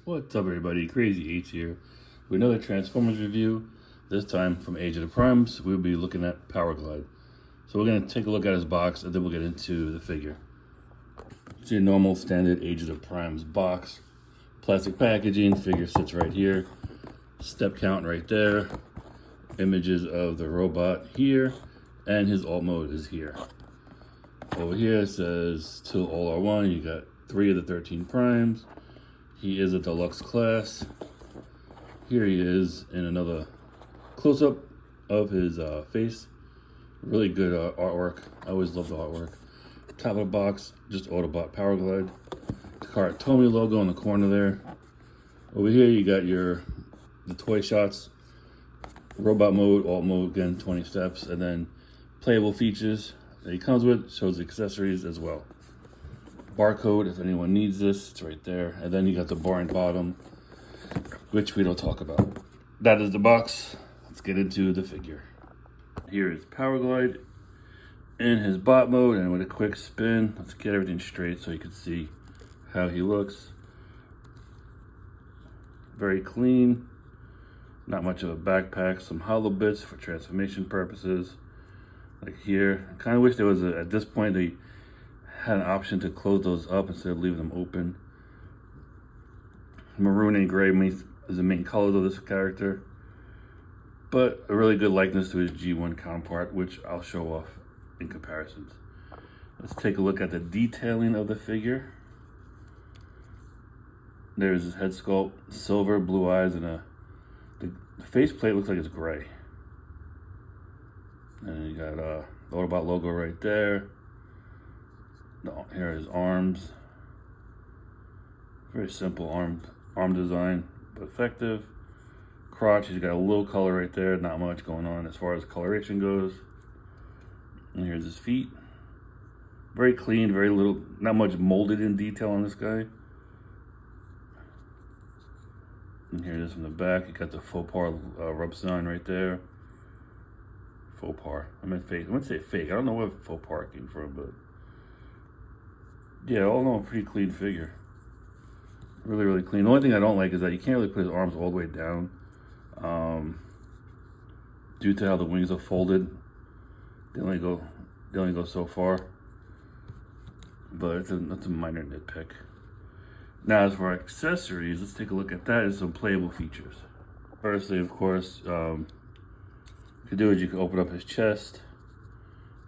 What's up, everybody? Crazy H here with another Transformers review. This time from Age of the Primes, we'll be looking at Powerglide. So we're going to take a look at his box and then we'll get into the figure. It's your normal standard Age of the Primes box. Plastic packaging, figure sits right here. Step count right there. Images of the robot here. And his alt mode is here. Over here it says till all are one. You got 3 of the 13 primes. He is a deluxe class. Here he is in another close-up of his face. Really good artwork. I always love the artwork. Top of the box, just Autobot Powerglide. Takara Tomy logo in the corner there. Over here you got the toy shots. Robot mode, alt mode, again 20 steps, and then playable features that he comes with, shows the accessories as well. Barcode, if anyone needs this, it's right there. And then you got the bar and bottom, which we don't talk about. That is the box. Let's get into the figure. Here is Powerglide in his bot mode, and with a quick spin, let's get everything straight so you can see how he looks. Very clean. Not much of a backpack. Some hollow bits for transformation purposes. Like here, I kind of wish there was at this point they had an option to close those up instead of leaving them open. Maroon and gray is the main colors of this character, but a really good likeness to his G1 counterpart, which I'll show off in comparisons. Let's take a look at the detailing of the figure. There's his head sculpt, silver, blue eyes, and the faceplate looks like it's gray. And you got the Autobot logo right there. Here are his arms. Very simple arm design, but effective. Crotch, he's got a little color right there. Not much going on as far as coloration goes. And here's his feet. Very clean, very little, not much molded in detail on this guy. And here it is from the back. You got the faux pas rub sign right there. Faux pas. I meant fake. I meant to say fake. I don't know where faux pas came from, but yeah, all in all, a pretty clean figure. Really, really clean. The only thing I don't like is that you can't really put his arms all the way down due to how the wings are folded. They only go so far. But that's a minor nitpick. Now, as for accessories, let's take a look at that and some playable features. Firstly, of course, you could do is you can open up his chest.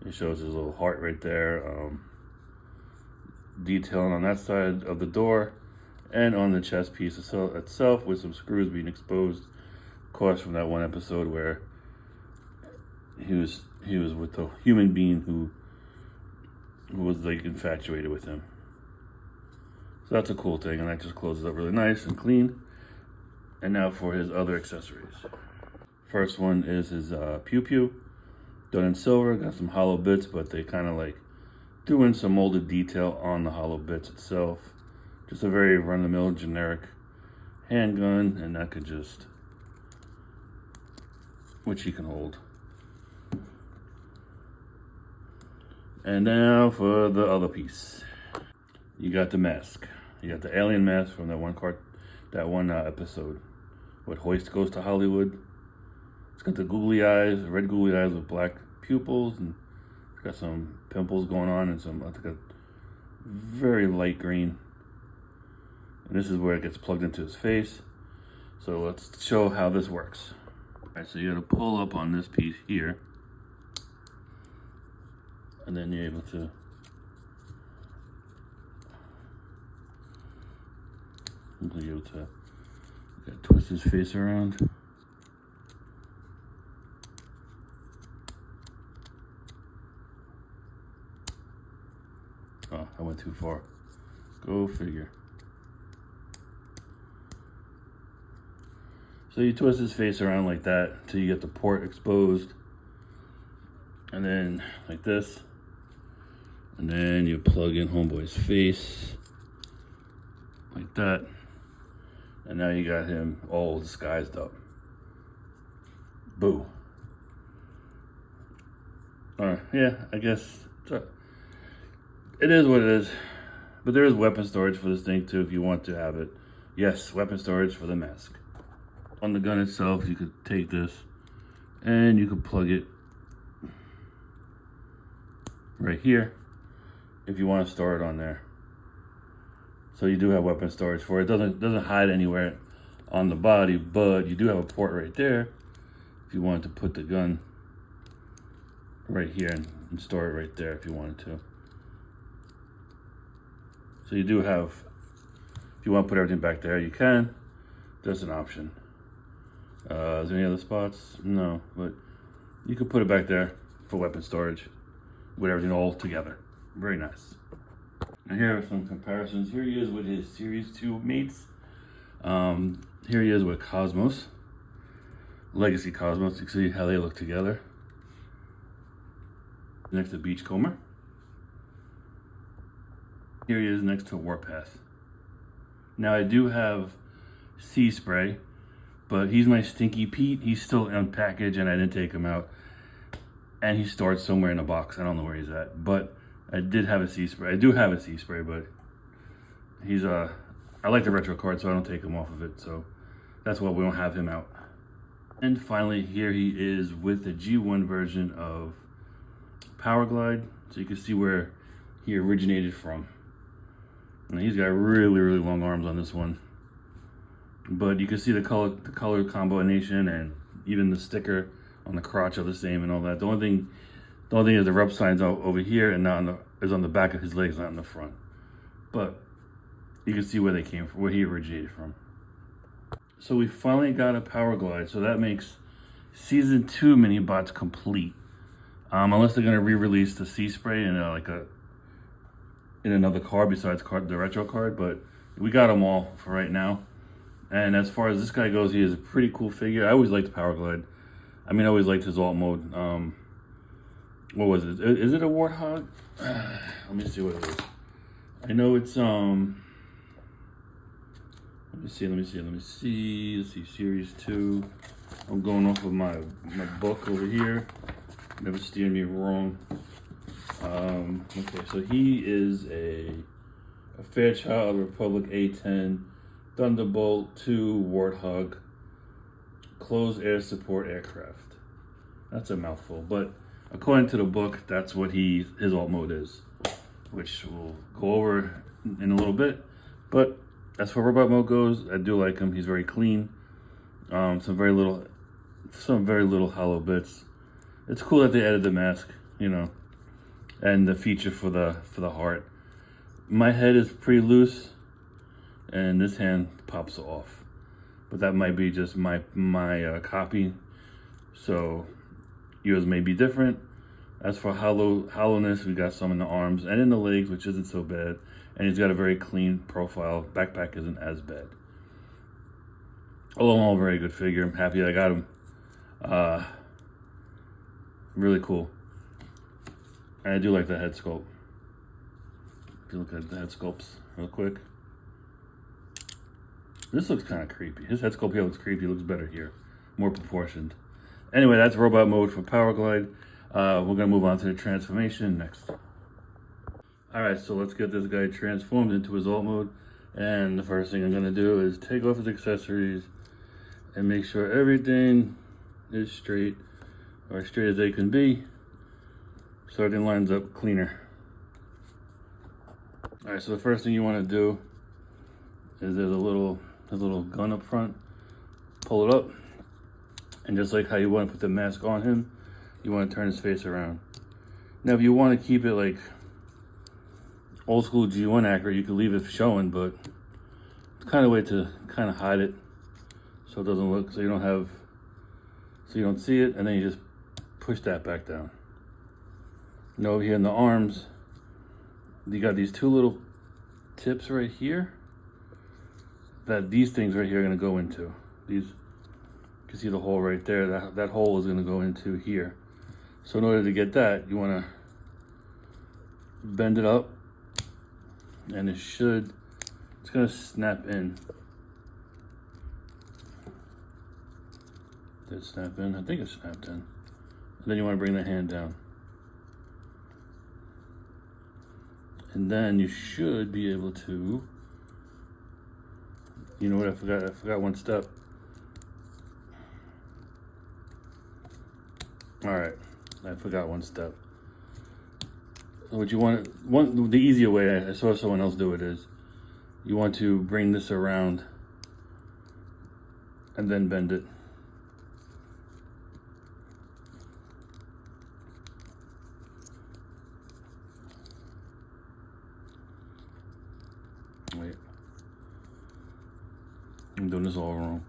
It shows his little heart right there. Detailing on that side of the door and on the chest piece itself with some screws being exposed. Of course, from that one episode where he was with the human being who was like infatuated with him. So that's a cool thing, and that just closes up really nice and clean. And now for his other accessories. First one is his pew pew, done in silver. Got some hollow bits, but they kind of like threw in some molded detail on the hollow bits itself. Just a very run-of-the-mill generic handgun, and that could just, which he can hold. And now for the other piece. You got the mask. You got the alien mask from that one episode. What Hoist Goes to Hollywood. It's got the googly eyes, red googly eyes with black pupils, and it's got some pimples going on and some, I think, a very light green. And this is where it gets plugged into his face. So let's show how this works. All right, so you gotta pull up on this piece here, and then you're able to twist his face around. Oh, I went too far. Go figure. So you twist his face around like that until you get the port exposed. And then like this. And then you plug in homeboy's face. Like that. And now you got him all disguised up. Boo. Yeah, I guess it is what it is. But there is weapon storage for this thing too if you want to have it Yes, weapon storage for the mask. On the gun itself, you could take this and you could plug it right here if you want to store it on there. So you do have weapon storage for it. It doesn't hide anywhere on the body, but you do have a port right there if you wanted to put the gun right here and store it right there if you wanted to. So you do have, if you want to put everything back there, you can. That's an option. Is there any other spots? No, but you could put it back there for weapon storage with everything all together. Very nice. Now here are some comparisons. Here he is with his Series 2 mates. Here he is with Cosmos. Legacy Cosmos. You can see how they look together. Next to Beachcomber. Here he is next to Warpath. Now I do have Sea Spray, but he's my Stinky Pete. He's still unpackaged and I didn't take him out. And he's stored somewhere in a box. I don't know where he's at, but I did have a Sea Spray. I do have a Sea Spray, but he's I like the retro card, so I don't take him off of it. So that's why we don't have him out. And finally, here he is with the G1 version of Powerglide. So you can see where he originated from. And he's got really, really long arms on this one. But you can see the color combination and even the sticker on the crotch are the same and all that. The only thing is the rub sign's over here and not is on the back of his legs, not in the front. But you can see where they came from, where he originated from. So we finally got a Powerglide, so that makes Season 2 mini bots complete. Unless they're gonna re-release the Sea Spray in in another card besides the retro card, but we got them all for right now. And as far as this guy goes, he is a pretty cool figure. I always liked Powerglide. I mean, I always liked his alt mode. What was it? Is it a Warthog? Let me see what it is. I know it's let me see. Let's see, Series 2. I'm going off of my book over here. Never steer me wrong. Okay, so he is a Fairchild Republic A10 Thunderbolt 2 Warthog closed air support aircraft. That's a mouthful, but according to the book, that's what his alt mode is, which we'll go over in a little bit. But as far robot mode goes, I do like him. He's very clean. Some very little hollow bits. It's cool that they added the mask, you know, and the feature for the heart. My head is pretty loose, and this hand pops off. But that might be just my copy. So yours may be different. As for hollowness, we got some in the arms and in the legs, which isn't so bad. And he's got a very clean profile. Backpack isn't as bad. All in all, very good figure. I'm happy I got him. Really cool. And I do like the head sculpt. If you look at the head sculpts real quick. This looks kind of creepy. His head sculpt here looks creepy. It looks better here. More proportioned. Anyway, that's robot mode for Powerglide. We're going to move on to the transformation next. Alright, so let's get this guy transformed into his alt mode. And the first thing I'm going to do is take off his accessories and make sure everything is straight, or as straight as they can be, so everything lines up cleaner. Alright, so the first thing you want to do is there's a little gun up front. Pull it up, and just like how you want to put the mask on him, you want to turn his face around. Now if you want to keep it like old school G1 accurate, you can leave it showing, but it's kind of a way to kind of hide it so it doesn't look, so you don't see it, and then you just push that back down. Now over here in the arms, you got these two little tips right here that these things right here are going to go into. These, you can see the hole right there. That hole is going to go into here. So in order to get that, you want to bend it up, and it's going to snap in. Did it snap in? I think it snapped in. And then you want to bring the hand down. And then you should be able to You know what? I forgot one step. All right, I forgot one step. What you want, the easier way, I saw someone else do it, is you want to bring this around and then bend it. Wait, I'm doing this all wrong.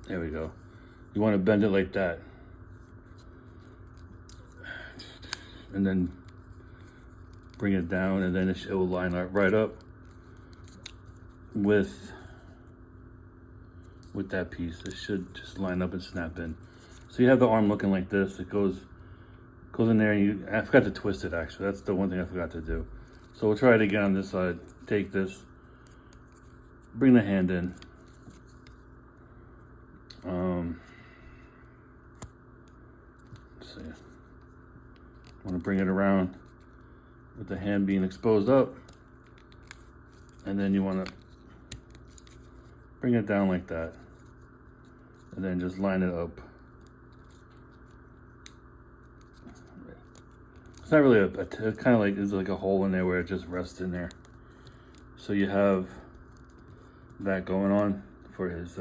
There we go. You want to bend it like that. And then bring it down, and then it will line right up with that piece. It should just line up and snap in. So you have the arm looking like this. It goes in there, and I forgot to twist it actually. That's the one thing I forgot to do. So we'll try it again on this side. Take this, bring the hand in. Let's see. I want to bring it around with the hand being exposed up, and then you want to bring it down like that, and then just line it up. It's not really it kind of like is like a hole in there where it just rests in there. So you have that going on for his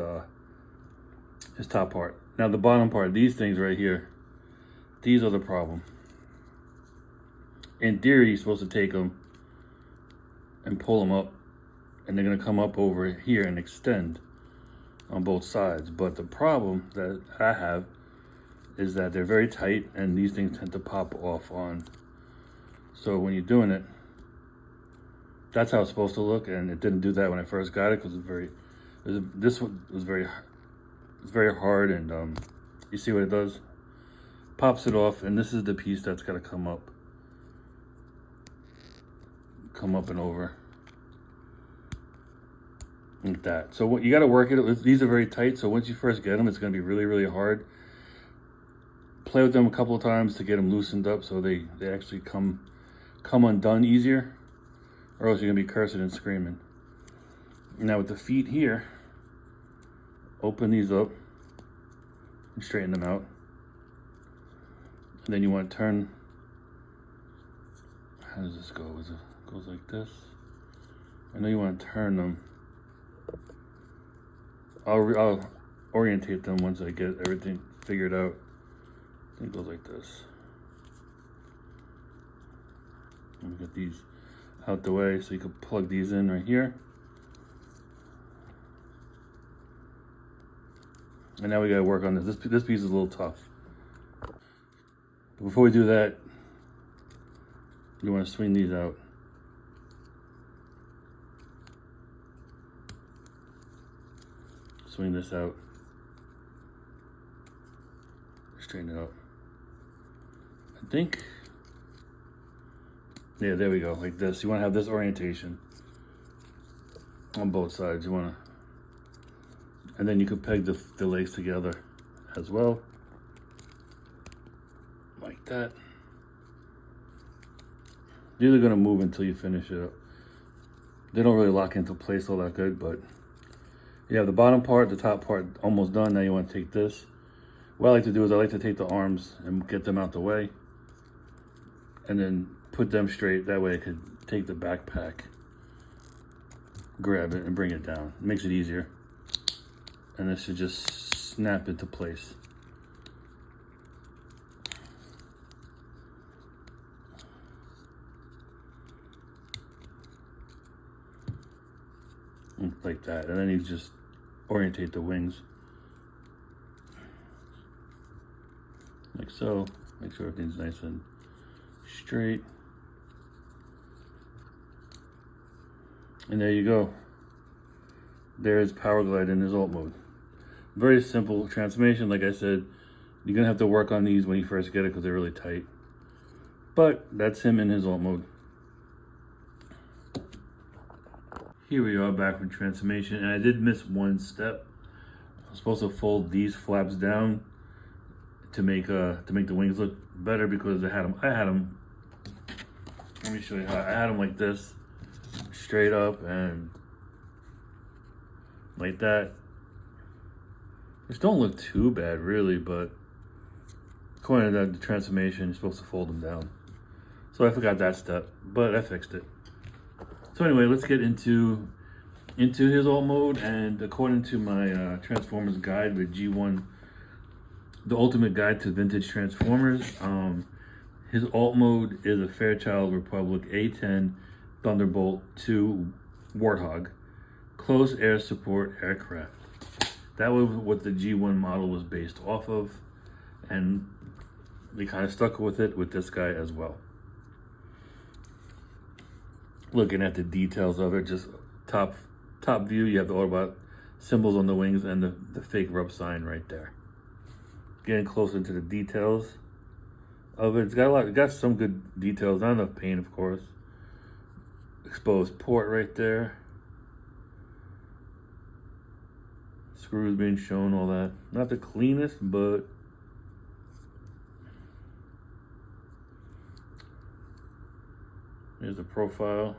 top part. Now the bottom part, these things right here, these are the problem. In theory, you're supposed to take them and pull them up, and they're gonna come up over here and extend on both sides. But the problem that I have is that they're very tight, and these things tend to pop off on. So when you're doing it, that's how it's supposed to look, and it didn't do that when I first got it because this one was very hard, and you see what it does? Pops it off, and this is the piece that's got to come up and over like that. So what you got to work it. These are very tight, so once you first get them, it's going to be really, really hard. Play with them a couple of times to get them loosened up so they actually come undone easier, or else you're gonna be cursing and screaming. Now with the feet here, open these up and straighten them out, and then you want to turn. How does this go? It goes like this. I know you want to turn them. I'll orientate them once I get everything figured out. I think it goes like this. Let me get these out the way so you can plug these in right here. And now we gotta work on this. This piece is a little tough. But before we do that, you wanna swing these out. Swing this out. Straighten it up. I think, yeah, there we go, like this. You want to have this orientation on both sides. You want to, and then you could peg the legs together as well, like that. These are going to move until you finish it up. They don't really lock into place all that good, but you have the bottom part, the top part almost done. Now you want to take this. What I like to do is I like to take the arms and get them out the way, and then put them straight. That way I could take the backpack, grab it, and bring it down. It makes it easier. And this should just snap into place. Like that. And then you just orientate the wings. Like so. Make sure everything's nice and straight. And there you go. There's Powerglide in his alt mode. Very simple transformation. Like I said, you're gonna have to work on these when you first get it because they're really tight. But that's him in his alt mode. Here we are back from transformation, and I did miss one step. I was supposed to fold these flaps down to make the wings look better because I had them. Let me show you how I had them like this, straight up, and like that. Which don't look too bad really, but according to the transformation, you're supposed to fold them down. So I forgot that step, but I fixed it. So anyway, let's get into his alt mode. And according to my Transformers guide, the G1, the ultimate guide to vintage Transformers, his alt mode is a Fairchild Republic A10 Thunderbolt 2 Warthog close air support aircraft. That was what the G1 model was based off of, and they kind of stuck with it with this guy as well. Looking at the details of it, just top view, you have the Autobot symbols on the wings and the fake rub sign right there. Getting closer into the details of it, it got some good details, not enough paint of course. Exposed port right there. Screws being shown, all that. Not the cleanest, but here's the profile.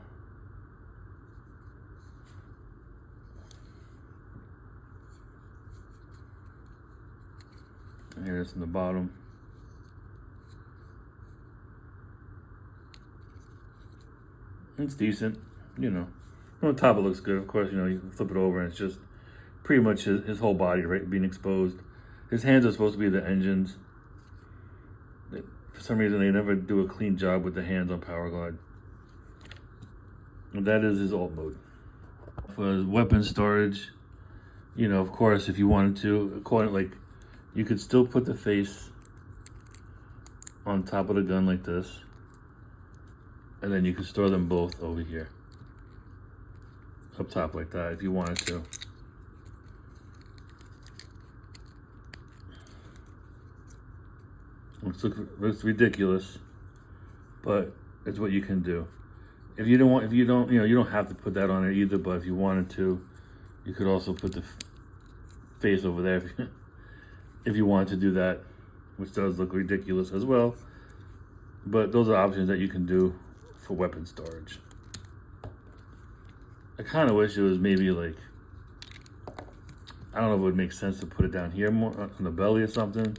And here's in the bottom. It's decent, you know. On the top it looks good, of course, you know, you can flip it over and it's just pretty much his whole body, right, being exposed. His hands are supposed to be the engines. For some reason, they never do a clean job with the hands on Powerglide. And that is his alt mode. For his weapon storage, you know, of course, if you wanted to, you could still put the face on top of the gun like this. And then you could store them both over here. Up top like that, if you wanted to. Looks ridiculous, but it's what you can do. If you don't, you don't have to put that on it either. But if you wanted to, you could also put the face over there if you wanted to do that, which does look ridiculous as well. But those are options that you can do for weapon storage. I kind of wish it was maybe like, I don't know if it would make sense to put it down here more on the belly or something.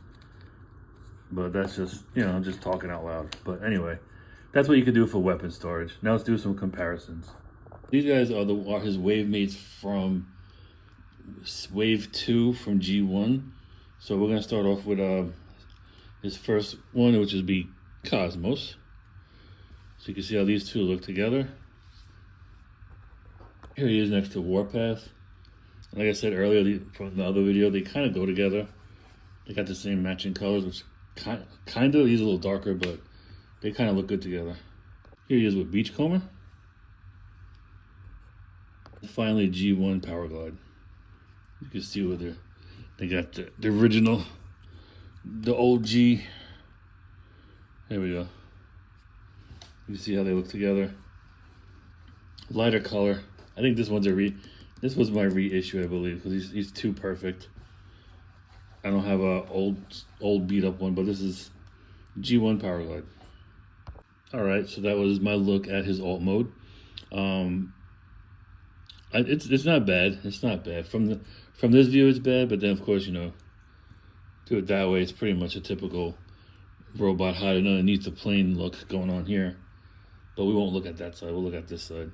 But that's just, you know, just talking out loud. But anyway, that's what you could do for weapon storage. Now let's do some comparisons. These guys are his wave mates from Wave 2 from G1. So we're going to start off with his first one, which would be Cosmos. So you can see how these two look together. Here he is next to Warpath. Like I said earlier from the other video, they kind of go together. They got the same matching colors, which kind of, he's a little darker, but they kind of look good together. Here he is with Beachcomber. Finally, G1 Powerglide. You can see where they got the original, the OG. There we go. You see how they look together. Lighter color. I think this one's this was my reissue, I believe, because he's too perfect. I don't have a old beat up one, but this is G1 Powerglide. All right, so that was my look at his alt mode. It's not bad. It's not bad from this view. It's bad, but then of course, you know, do it that way. It's pretty much a typical robot hiding underneath the plane look going on here. But we won't look at that side. We'll look at this side.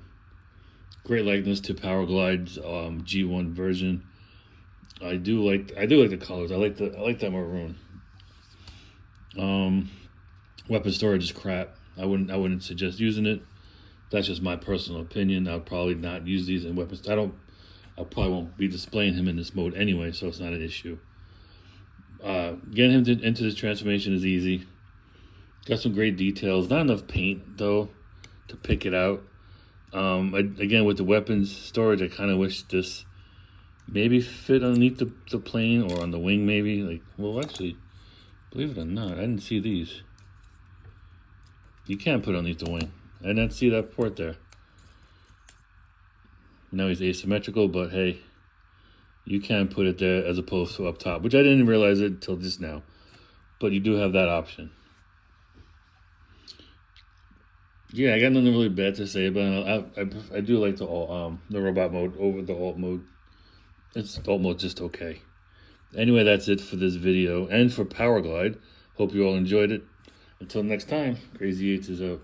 Great likeness to Powerglide's G1 version. I do like the colors. I like that maroon. Weapon storage is crap. I wouldn't suggest using it. That's just my personal opinion. I'll probably not use these in weapons. I probably won't be displaying him in this mode anyway, so it's not an issue. Getting him into this transformation is easy. Got some great details. Not enough paint though to pick it out. Again, with the weapons storage, I kind of wish this maybe fit underneath the plane or on the wing maybe. Like, well, actually, believe it or not, I didn't see these. You can't put it underneath the wing. I didn't see that port there. Now he's asymmetrical, but hey, you can put it there as opposed to up top, which I didn't realize it until just now. But you do have that option. Yeah, I got nothing really bad to say, but I do like the robot mode over the alt mode. It's almost just okay. Anyway, that's it for this video and for Powerglide. Hope you all enjoyed it. Until next time, Crazy Eights is out.